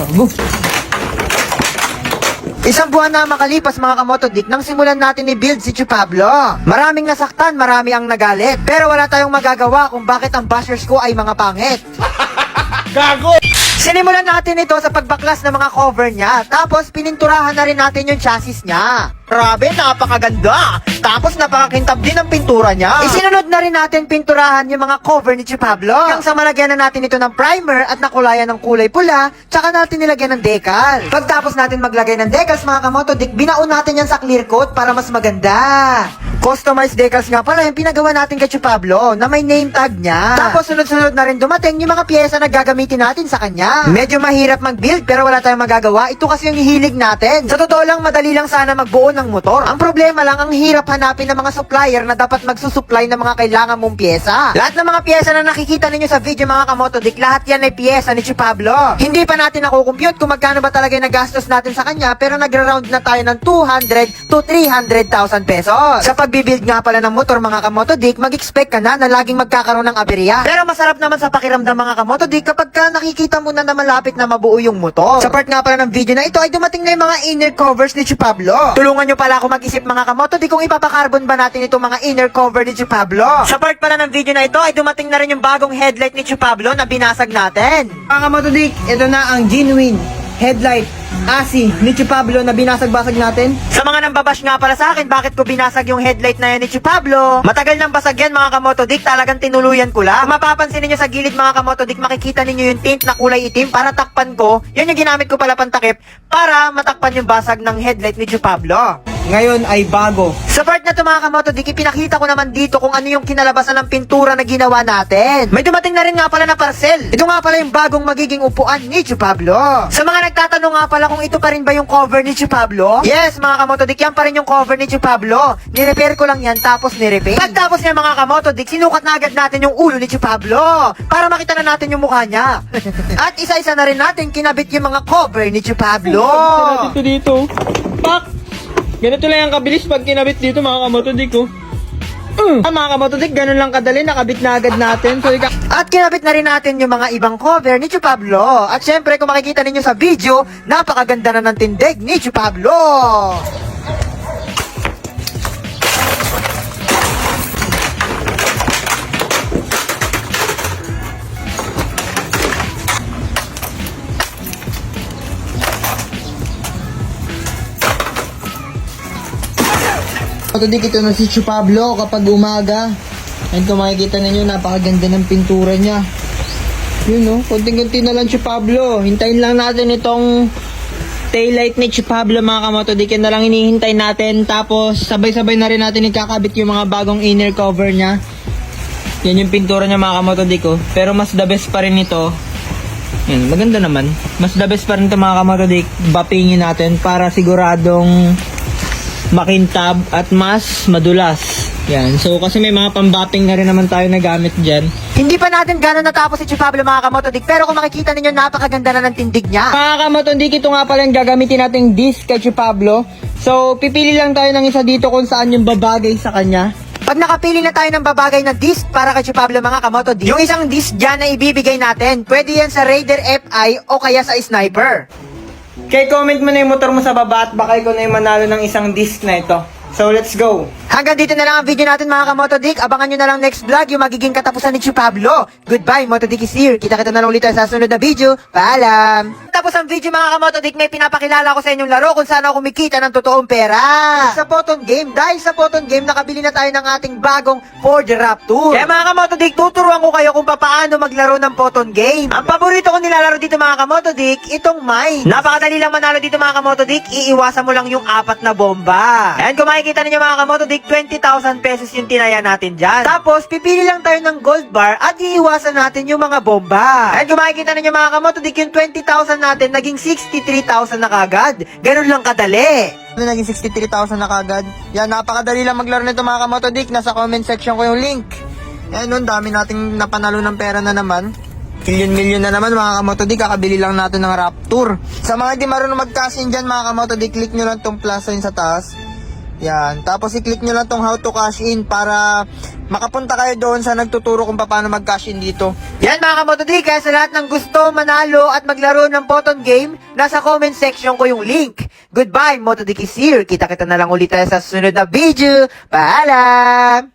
Gago. Isang buwan na makalipas mga kamotodik nang simulan natin i-build si Chu Pablo. Maraming nasaktan, marami ang nagalit. Pero wala tayong magagawa kung bakit ang bashers ko ay mga pangit. Gago! Sinimulan natin ito sa pagbaklas ng mga cover niya. Tapos pininturahan na rin natin yung chassis niya. Grabe, napakaganda! Tapos napakakintab din ang pintura niya. Isinunod na rin natin pinturahan yung mga cover ni Chu Pablo. Hanggang sa malagyan na natin ito ng primer at nakulayan ng kulay pula, tsaka natin nilagyan ng decal. Pagtapos natin maglagay ng decals mga kamotodik, binaon natin yan sa clear coat para mas maganda. Customized decals nga pala yung pinagawa natin kay Chu Pablo na may name tag niya. Tapos sunod-sunod na rin dumating yung mga pyesa na gagamitin natin sa kanya. Medyo mahirap mag-build pero wala tayong magagawa. Ito kasi yung hilig natin. Sa totoo lang, madali lang sana magbuo ng motor. Ang problema lang, ang hirap hanapin ng mga supplier na dapat magsusupply ng mga kailangan mong pyesa. Lahat ng mga pyesa na nakikita ninyo sa video mga kamotodik, lahat yan ay pyesa ni Chu Pablo. Hindi pa natin nakukompute kung magkano ba talaga yung nagastos natin sa kanya, pero nagra-round na tayo ng 200 to 300,000 pesos. Sa pagbibuild nga pala ng motor mga kamotodik, mag-expect ka na laging magkakaroon ng aberya. Pero masarap naman sa pakiramdam mga kamotodik kapag ka nakikita mo na malapit na mabuo yung motor. Sa part nga pala ng video na ito ay dumating na yung mga inner covers ni Chu Pablo. Tulungan nyo pala ako mag-isip mga kamotodik kung ipapakarbon ba natin itong mga inner cover ni Chu Pablo. Sa part pala ng video na ito ay dumating na rin yung bagong headlight ni Chu Pablo na binasag natin. Mga kamotodik, ito na ang genuine headlight ASI ni Chu Pablo na binasag-basag natin. Sa mga nambabash nga pala sa akin, bakit ko binasag yung headlight na yan ni Chu Pablo? Matagal nang basag yan mga kamotodik, talagang tinuluyan ko lang. Kung mapapansin ninyo sa gilid mga kamotodik, makikita ninyo yung tint na kulay itim para takpan ko. Yan yung ginamit ko pala pantakip para matakpan yung basag ng headlight ni Chu Pablo. Ngayon ay bago. Sa part na to mga kamotodik, ipinakita ko naman dito kung ano yung kinalabasan ng pintura na ginawa natin. May dumating na rin nga pala na parcel. Ito nga pala yung bagong magiging upuan ni Chu Pablo. Sa mga nagtatanong nga pala kung ito pa rin ba yung cover ni Chu Pablo? Yes mga kamotodik, yan pa rin yung cover ni Chu Pablo. Nirepair ko lang yan tapos nirepair. Pagtapos niya mga kamotodik, sinukat na agad natin yung ulo ni Chu Pablo para makita na natin yung mukha niya. At isa-isa na rin natin kinabit yung mga cover ni Chu Pablo. Ito dito. Pak! Ganito lang yung kabilis pag kinabit dito mga kamotodik ko. Mga kamotodik, ganun lang kadali, nakabit na agad natin. So, at kinabit na rin natin yung mga ibang cover ni Chu Pablo. At syempre, kung makikita ninyo sa video, napakaganda na ng tindig ni Chu Pablo. Kamotodik, ito na si Chu Pablo kapag umaga. And kung makikita ninyo, napakaganda ng pintura niya. Yun no, konting-konti na lang Chu Pablo. Hintayin lang natin itong taillight ni Chu Pablo mga kamotodik. Yan na lang hinihintay natin. Tapos sabay-sabay na rin natin ikakabit yung mga bagong inner cover niya. Yan yung pintura niya mga kamotodik ko. Pero mas the best pa rin ito. Yan, maganda naman. Mas the best pa rin ito mga kamotodik. Bapingin natin para siguradong makintab at mas madulas. Yan. So, kasi may mga pambapping na rin naman tayo na gamit dyan. Hindi pa natin gano'n natapos si Chu Pablo mga kamotodik, pero kung makikita ninyo, napakaganda na ng tindig niya. Mga kamotodik, ito nga pala yung gagamitin nating disc kay Chu Pablo. So, pipili lang tayo ng isa dito kung saan yung babagay sa kanya. Pag nakapili na tayo ng babagay na disc para kay Chu Pablo mga kamotodik, yung isang disc dyan na ibibigay natin, pwede yan sa Raider FI o kaya sa Sniper. Kaya comment mo na yung motor mo sa baba at baka ikaw na yung manalo ng isang disc na ito. So, let's go! Hanggang dito na lang ang video natin mga kamotodik. Abangan nyo na lang next vlog yung magiging katapusan ni Chu Pablo. Goodbye, Motodik is here. Kita-kita na lang ulit tayo sa sunod na video. Paalam! Tapos ang video mga kamotodik, may pinapakilala ko sa inyong laro kung saan ako kumikita ng totoong pera. Sa Photon Game, dahil sa Photon Game, nakabili na tayo ng ating bagong Ford Raptor. Kaya mga kamotodik, tuturuan ko kayo kung paano maglaro ng Photon Game. Ang paborito ko nilalaro dito mga kamotodik, itong mine. Napakadali lang manalo dito mga kamotodik, iiwasan mo lang yung 4 na bomba. And kung makikita ninyo mga kamotodik, 20,000 pesos yung tinaya natin dyan. Tapos, pipili lang tayo ng gold bar at iiwasan natin yung mga bomba. And kung makikita ninyo mga kamotodik, yung 20,000 natin, naging 63,000 na kagad. Ganun lang kadali. Naging 63,000 na kagad. Yan, napakadali lang maglaro nito mga kamotodik. Nasa comment section ko yung link. Yan nun, dami nating napanalo ng pera na naman. Milyon-milyon na naman mga kamotodik, kakabili lang natin ng Raptor. Sa mga di marunong mag-cash in dyan mga kamotodik, click nyo lang tong plus sign sa taas. Yan. Tapos i-click nyo lang tong how to cash in para makapunta kayo doon sa nagtuturo kung paano mag-cash in dito. Yan mga kamotodi, kaya sa lahat ng gusto manalo at maglaro ng Photon Game, nasa comment section ko yung link. Goodbye, Motodiki is here. Kita-kita na lang ulit tayo sa susunod na video. Paalam!